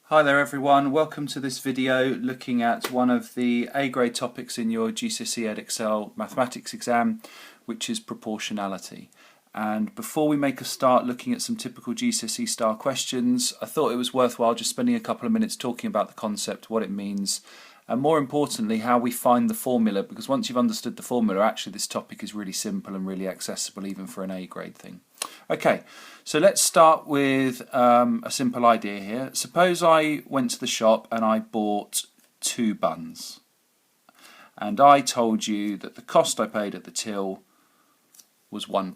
Hi there everyone, welcome to this video looking at one of the A-grade topics in your GCSE Ed mathematics exam, which is proportionality. And before we make a start looking at some typical GCSE style questions, I thought it was worthwhile just spending a couple of minutes talking about the concept, what it means, and more importantly how we find the formula, because once you've understood the formula, actually this topic is really simple and really accessible even for an A-grade thing. Okay, so let's start with a simple idea here. Suppose I went to the shop and I bought 2 buns, and I told you that the cost I paid at the till was £1.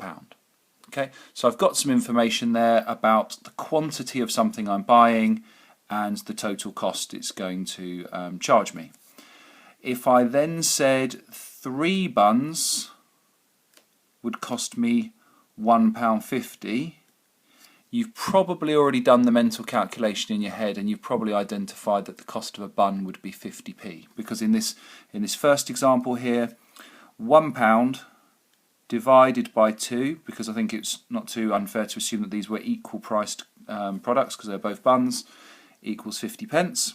Okay, so I've got some information there about the quantity of something I'm buying and the total cost it's going to charge me. If I then said 3 buns would cost me £1.50, you've probably already done the mental calculation in your head and you've probably identified that the cost of a bun would be 50p, because in this first example here, £1 divided by 2, because I think it's not too unfair to assume that these were equal priced products because they're both buns, equals 50p.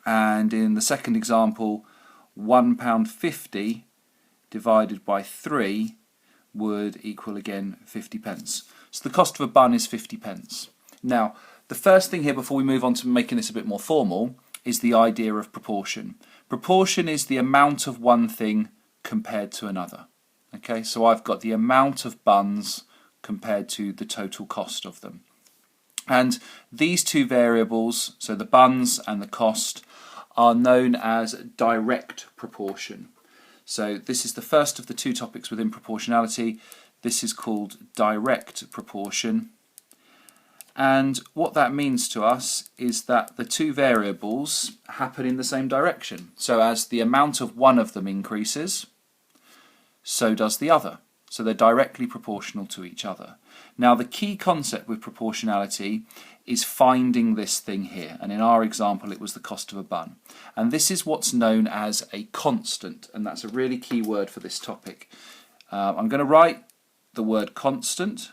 And in the second example, £1.50 divided by 3 would equal again 50p. So the cost of a bun is 50p. Now, the first thing here before we move on to making this a bit more formal is the idea of proportion. Proportion is the amount of one thing compared to another. Okay, so I've got the amount of buns compared to the total cost of them. And these two variables, so the buns and the cost, are known as direct proportion. So this is the first of the 2 topics within proportionality. This is called direct proportion. And what that means to us is that the 2 variables happen in the same direction. So as the amount of one of them increases, so does the other. So they're directly proportional to each other. Now the key concept with proportionality is finding this thing here, and in our example it was the cost of a bun. And this is what's known as a constant, and that's a really key word for this topic. I'm going to write the word constant,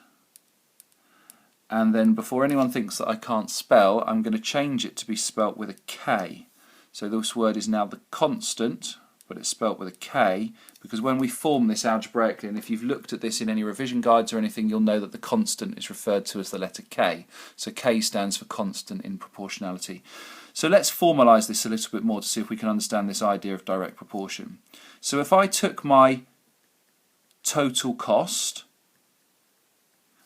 and then before anyone thinks that I can't spell, I'm going to change it to be spelt with a K. So this word is now the constant, but it's spelt with a K, because when we form this algebraically, and if you've looked at this in any revision guides or anything, you'll know that the constant is referred to as the letter K. So K stands for constant in proportionality. So let's formalise this a little bit more to see if we can understand this idea of direct proportion. So if I took my total cost,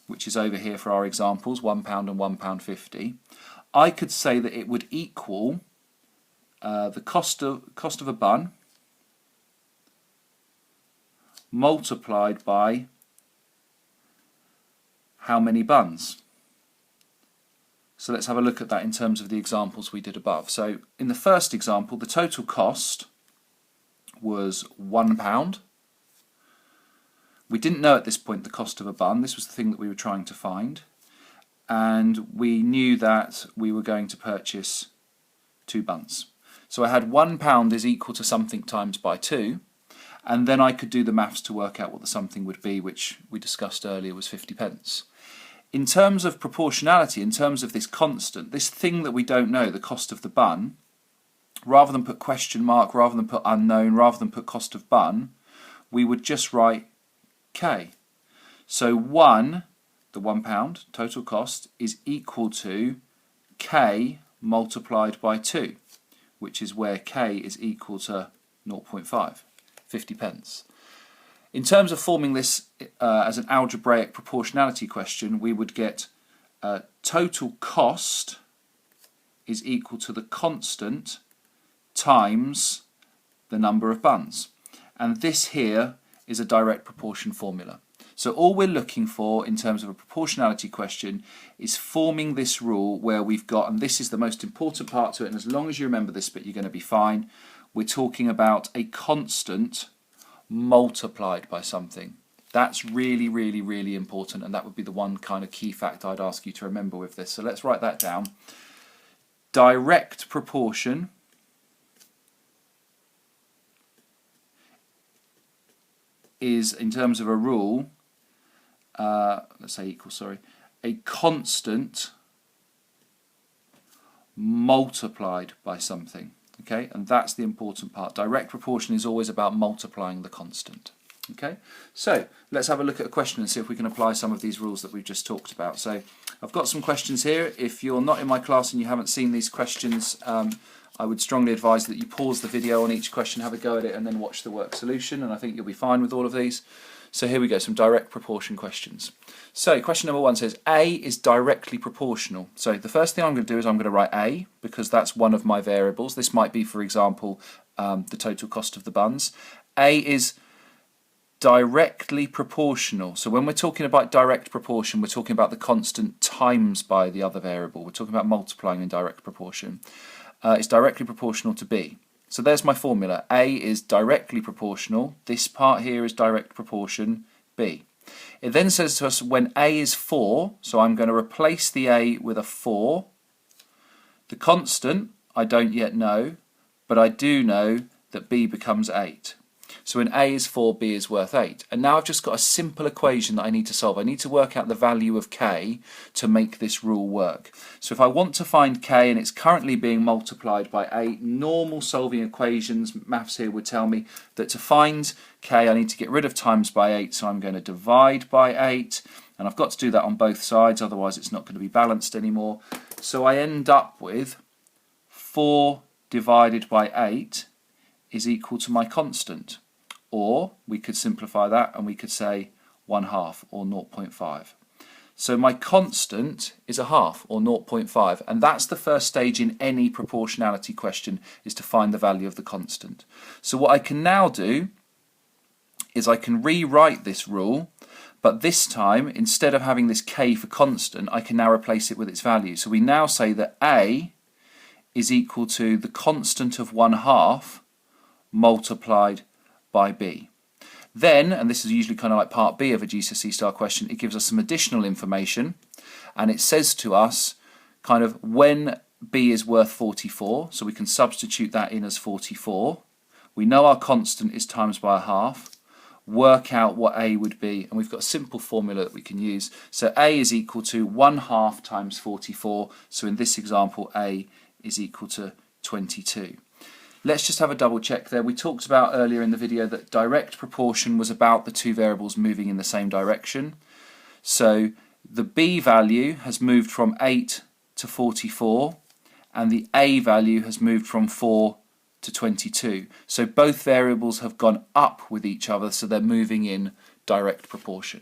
which is over here for our examples, £1 and £1.50, I could say that it would equal the cost of a bun multiplied by how many buns. So let's have a look at that in terms of the examples we did above. So in the first example, the total cost was £1. We didn't know at this point the cost of a bun. This was the thing that we were trying to find. And we knew that we were going to purchase 2 buns. So I had £1 is equal to something times by 2. And then I could do the maths to work out what the something would be, which we discussed earlier was 50p. In terms of proportionality, in terms of this constant, this thing that we don't know, the cost of the bun, rather than put question mark, rather than put unknown, rather than put cost of bun, we would just write K. So the £1 total cost, is equal to K multiplied by 2, which is where K is equal to 0.5. 50p. In terms of forming this as an algebraic proportionality question, we would get total cost is equal to the constant times the number of buns. And this here is a direct proportion formula. So all we're looking for in terms of a proportionality question is forming this rule where we've got, and this is the most important part to it, and as long as you remember this bit you're going to be fine, we're talking about a constant multiplied by something. That's really, really, really important, and that would be the one kind of key fact I'd ask you to remember with this. So let's write that down. Direct proportion is, in terms of a rule, let's say equal, sorry, a constant multiplied by something. Okay, and that's the important part. Direct proportion is always about multiplying the constant. Okay, so let's have a look at a question and see if we can apply some of these rules that we've just talked about. So I've got some questions here. If you're not in my class and you haven't seen these questions, I would strongly advise that you pause the video on each question, have a go at it, and then watch the work solution, and I think you'll be fine with all of these. So here we go, some direct proportion questions. So question number 1 says A is directly proportional. So the first thing I'm going to do is I'm going to write A, because that's one of my variables. This might be, for example, the total cost of the buns. A is directly proportional. So when we're talking about direct proportion, we're talking about the constant times by the other variable. We're talking about multiplying in direct proportion. It's directly proportional to B. So there's my formula. A is directly proportional. This part here is direct proportion B. It then says to us when A is 4, so I'm going to replace the A with a 4. The constant I don't yet know, but I do know that B becomes 8. So when A is 4, B is worth 8. And now I've just got a simple equation that I need to solve. I need to work out the value of K to make this rule work. So if I want to find K and it's currently being multiplied by 8, normal solving equations, maths here would tell me that to find K I need to get rid of times by 8, so I'm going to divide by 8. And I've got to do that on both sides, otherwise it's not going to be balanced anymore. So I end up with 4 divided by 8 is equal to my constant. Or we could simplify that and we could say 1/2 or 0.5. So my constant is a half or 0.5, and that's the first stage in any proportionality question, is to find the value of the constant. So what I can now do is I can rewrite this rule, but this time instead of having this K for constant, I can now replace it with its value. So we now say that A is equal to the constant of 1/2 multiplied by B. Then, and this is usually kind of like part B of a GCSE style question, it gives us some additional information, and it says to us kind of when B is worth 44, so we can substitute that in as 44. We know our constant is times by 1/2. Work out what A would be, and we've got a simple formula that we can use. So A is equal to 1/2 times 44, so in this example A is equal to 22. Let's just have a double check there. We talked about earlier in the video that direct proportion was about the two variables moving in the same direction. So the B value has moved from 8 to 44, and the A value has moved from 4 to 22. So both variables have gone up with each other, so they're moving in direct proportion.